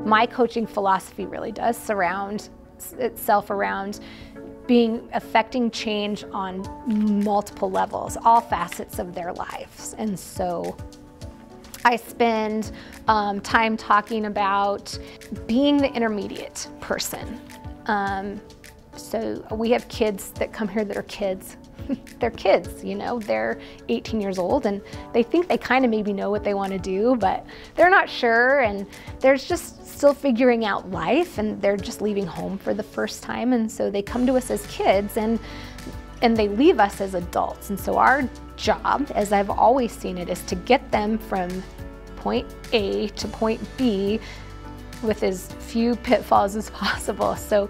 My coaching philosophy really does surround itself around affecting change on multiple levels, all facets of their lives. And so I spend time talking about being the intermediate person. So we have kids that come here that are kids. They're kids, you know, they're 18 years old and they think they kind of maybe know what they want to do, but they're not sure, and they're just still figuring out life, and they're just leaving home for the first time. And so they come to us as kids and they leave us as adults. And so our job, as I've always seen it, is to get them from point A to point B with as few pitfalls as possible. So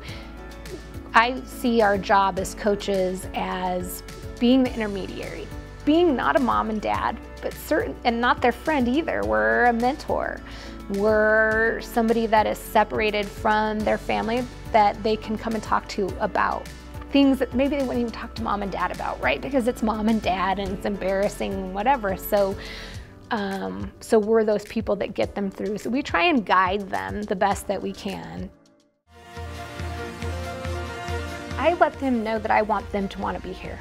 I see our job as coaches as being the intermediary, being not a mom and dad, but and not their friend either. We're a mentor. We're somebody that is separated from their family that they can come and talk to about things that maybe they wouldn't even talk to mom and dad about, right? Because it's mom and dad and it's embarrassing, whatever. So we're those people that get them through. So we try and guide them the best that we can. I let them know that I want them to want to be here.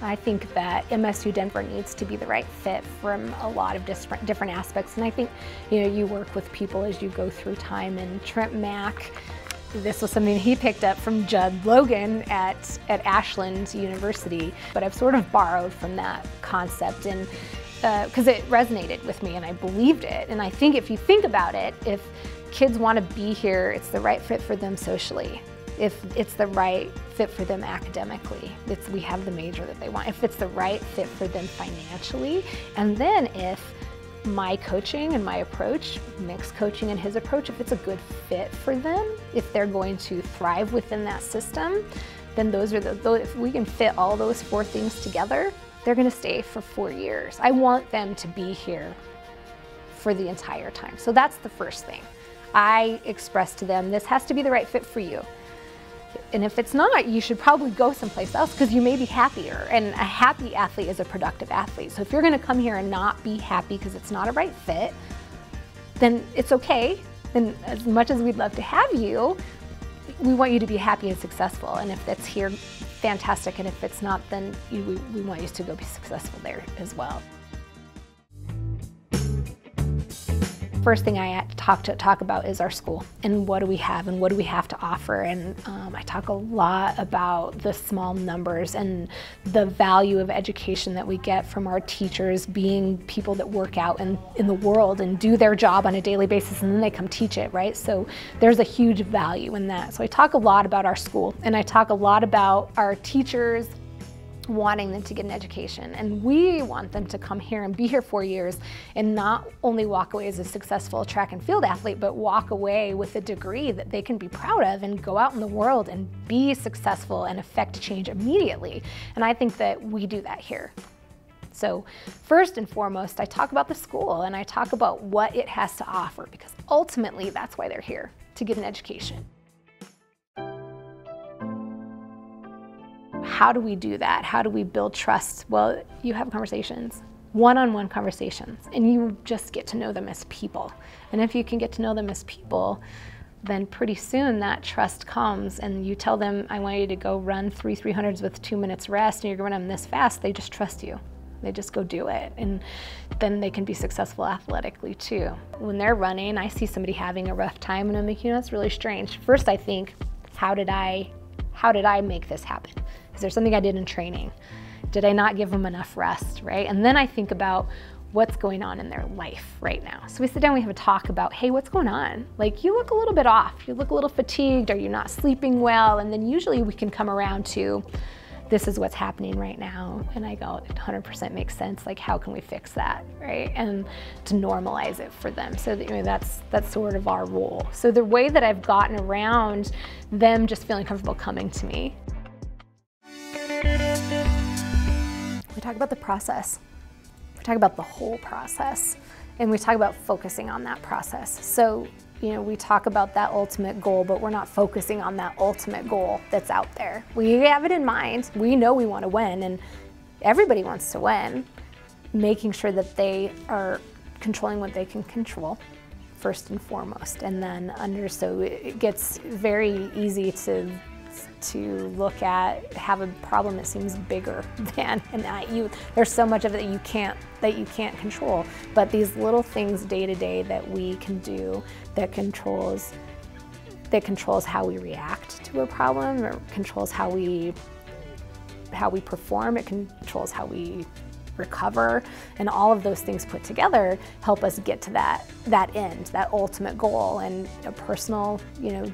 I think that MSU Denver needs to be the right fit from a lot of different aspects. And I think, you know, you work with people as you go through time. And Trent Mack, this was something he picked up from Judd Logan at Ashland University, but I've sort of borrowed from that concept, and because it resonated with me and I believed it. And I think if you think about it, if kids want to be here, it's the right fit for them socially. If it's the right fit for them academically, we have the major that they want. If it's the right fit for them financially, and then if my coaching and my approach, Mick's coaching and his approach, if it's a good fit for them, if they're going to thrive within that system, then if we can fit all those 4 things together, they're going to stay for 4 years. I want them to be here for the entire time. So that's the first thing. I express to them, this has to be the right fit for you. And if it's not, you should probably go someplace else because you may be happier. And a happy athlete is a productive athlete. So if you're going to come here and not be happy because it's not a right fit, then it's okay. And as much as we'd love to have you, we want you to be happy and successful. And if that's here, fantastic. And if it's not, then we want you to go be successful there as well. First thing I talk about is our school and what do we have and what do we have to offer. And I talk a lot about the small numbers and the value of education that we get from our teachers being people that work out in the world and do their job on a daily basis, and then they come teach it, right? So there's a huge value in that. So I talk a lot about our school, and I talk a lot about our teachers wanting them to get an education, and we want them to come here and be here 4 years and not only walk away as a successful track and field athlete, but walk away with a degree that they can be proud of and go out in the world and be successful and affect change immediately. And I think that we do that here. So first and foremost, I talk about the school and I talk about what it has to offer, because ultimately that's why they're here, to get an education. How do we do that? How do we build trust? Well, you have conversations, one-on-one conversations, and you just get to know them as people. And if you can get to know them as people, then pretty soon that trust comes, and you tell them, I want you to go run 3 300s with 2 minutes rest, and you're going to run them this fast. They just trust you. They just go do it, and then they can be successful athletically too. When they're running, I see somebody having a rough time, and I'm like, you know, that's really strange. First I think, how did I make this happen? Is there something I did in training? Did I not give them enough rest, right? And then I think about what's going on in their life right now. So we sit down, we have a talk about, hey, what's going on? Like, you look a little bit off, you look a little fatigued, are you not sleeping well? And then usually we can come around to, this is what's happening right now. And I go, it 100% makes sense. Like, how can we fix that, right? And to normalize it for them. So that, you know, that's sort of our role. So the way that I've gotten around them just feeling comfortable coming to me. We talk about the process. We talk about the whole process, and we talk about focusing on that process. So, you know, we talk about that ultimate goal, but we're not focusing on that ultimate goal that's out there. We have it in mind. We know we want to win, and everybody wants to win. Making sure that they are controlling what they can control first and foremost, and then so it gets very easy to look at, have a problem that seems bigger than, and there's so much of it that you can't control. But these little things day to day that we can do that controls how we react to a problem, or controls how we perform, it controls how we recover, and all of those things put together help us get to that end, that ultimate goal, and a personal,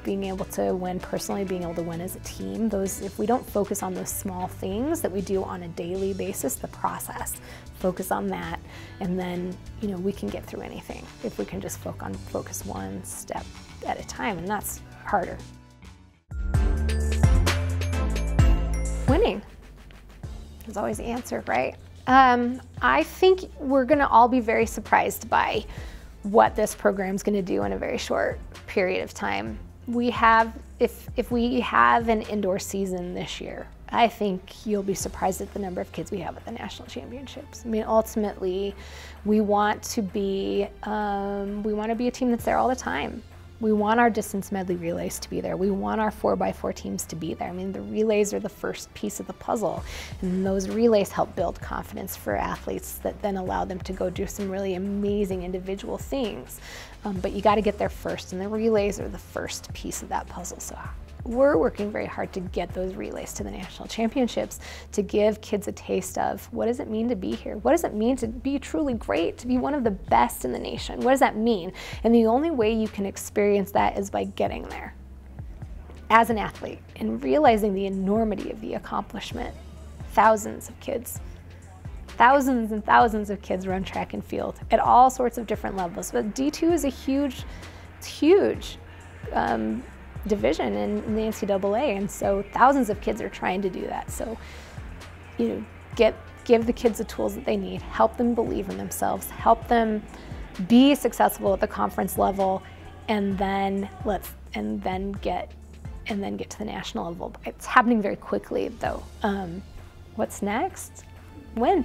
being able to win personally, being able to win as a team. If we don't focus on those small things that we do on a daily basis, the process, focus on that, and then we can get through anything if we can just focus one step at a time, and that's harder. Winning is always the answer, right? I think we're going to all be very surprised by what this program's going to do in a very short period of time. If we have an indoor season this year, I think you'll be surprised at the number of kids we have at the national championships. I mean, ultimately, we want to be a team that's there all the time. We want our distance medley relays to be there. We want our 4x4 teams to be there. I mean, the relays are the first piece of the puzzle, and those relays help build confidence for athletes that then allow them to go do some really amazing individual things. But you got to get there first, and the relays are the first piece of that puzzle. So we're working very hard to get those relays to the national championships, to give kids a taste of what does it mean to be here? What does it mean to be truly great, to be one of the best in the nation? What does that mean? And the only way you can experience that is by getting there as an athlete and realizing the enormity of the accomplishment. Thousands and thousands of kids run track and field at all sorts of different levels. But D2 is a huge division in the NCAA, and so thousands of kids are trying to do that. So, give the kids the tools that they need, help them believe in themselves, help them be successful at the conference level, and then get to the national level. It's happening very quickly, though. What's next? Win.